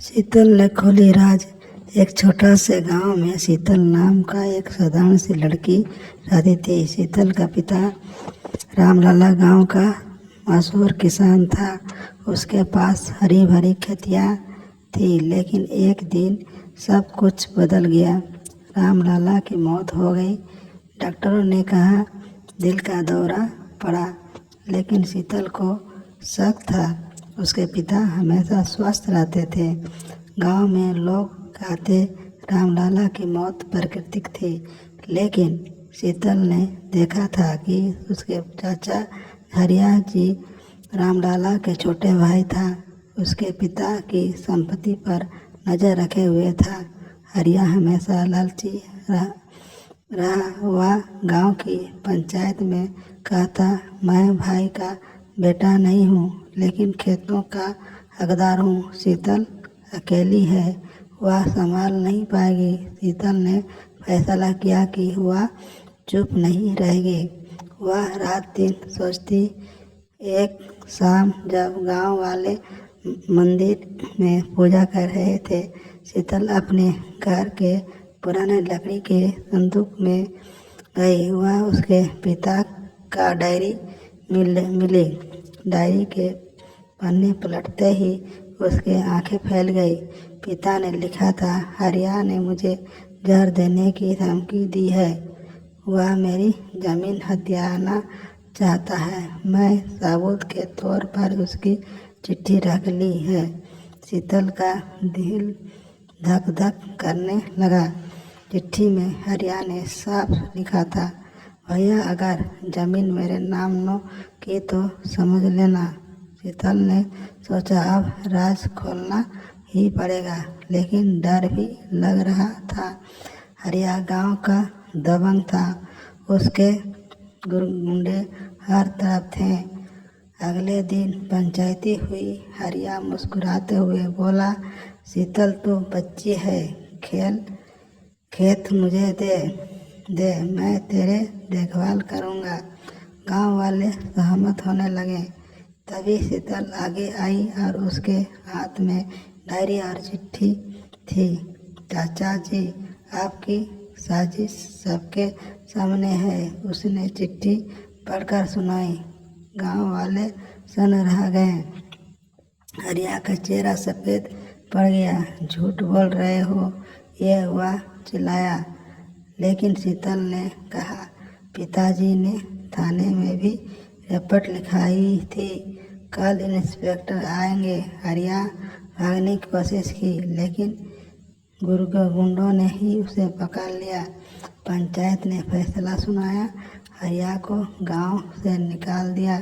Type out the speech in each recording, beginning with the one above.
शीतल ने खोली राज। एक छोटा से गांव में शीतल नाम का एक साधारण सी लड़की रहती थी। शीतल का पिता रामलाला गांव का मशहूर किसान था। उसके पास हरी भरी खेतियां थी, लेकिन एक दिन सब कुछ बदल गया। रामलाला की मौत हो गई। डॉक्टरों ने कहा दिल का दौरा पड़ा, लेकिन शीतल को शक था उसके पिता हमेशा स्वस्थ रहते थे। गांव में लोग कहते रामलाला की मौत प्राकृतिक थी, लेकिन शीतल ने देखा था कि उसके चाचा हरिया जी रामलाला के छोटे भाई था। उसके पिता की संपत्ति पर नजर रखे हुए था। हरिया हमेशा लालची रहा। वह गांव की पंचायत में कहता, मैं भाई का बेटा नहीं हूँ, लेकिन खेतों का हकदार हूँ। शीतल अकेली है, वह संभाल नहीं पाएगी। शीतल ने फैसला किया कि वह चुप नहीं रहेगी। वह रात दिन सोचती। एक शाम जब गांव वाले मंदिर में पूजा कर रहे थे, शीतल अपने घर के पुराने लकड़ी के संदूक में गई। वह उसके पिता का डायरी मिली। डायरी के पन्ने पलटते ही उसके आंखें फैल गई। पिता ने लिखा था, हरिया ने मुझे जहर देने की धमकी दी है। वह मेरी जमीन हथियाना चाहता है। मैं सबूत के तौर पर उसकी चिट्ठी रख ली है। शीतल का दिल धक धक करने लगा। चिट्ठी में हरिया ने साफ लिखा था, भैया अगर जमीन मेरे नाम न की तो समझ लेना। शीतल ने सोचा अब राज खोलना ही पड़ेगा, लेकिन डर भी लग रहा था। हरिया गांव का दबंग था। उसके गुंडे हर तरफ थे। अगले दिन पंचायती हुई। हरिया मुस्कुराते हुए बोला, शीतल तू बच्ची है, खेत मुझे दे, मैं तेरे देखभाल करूँगा। गांव वाले सहमत होने लगे। तभी शीतल आगे आई और उसके हाथ में डायरी और चिट्ठी थी। चाचा जी, आपकी साजिश सबके सामने है, उसने चिट्ठी पढ़कर सुनाई। गांव वाले सन रह गए। हरिया का चेहरा सफ़ेद पड़ गया। झूठ बोल रहे हो, ये वह चिल्लाया। लेकिन शीतल ने कहा, पिताजी ने थाने में भी रिपोर्ट लिखाई थी, कल इंस्पेक्टर आएंगे। हरिया भागने की कोशिश की, लेकिन गुंडों ने ही उसे पकड़ लिया। पंचायत ने फैसला सुनाया, हरिया को गांव से निकाल दिया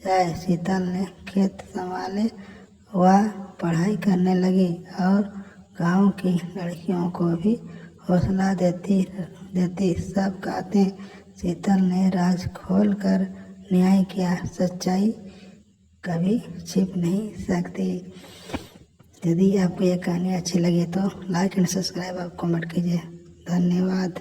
जाए। शीतल ने खेत संभाले। वह पढ़ाई करने लगी और गांव की लड़कियों को भी हौसला देती। सब कहते शीतल ने राज खोल कर न्याय किया। सच्चाई कभी छिप नहीं सकती। यदि आपको यह कहानी अच्छी लगी तो लाइक एंड सब्सक्राइब आप कमेंट कीजिए। धन्यवाद।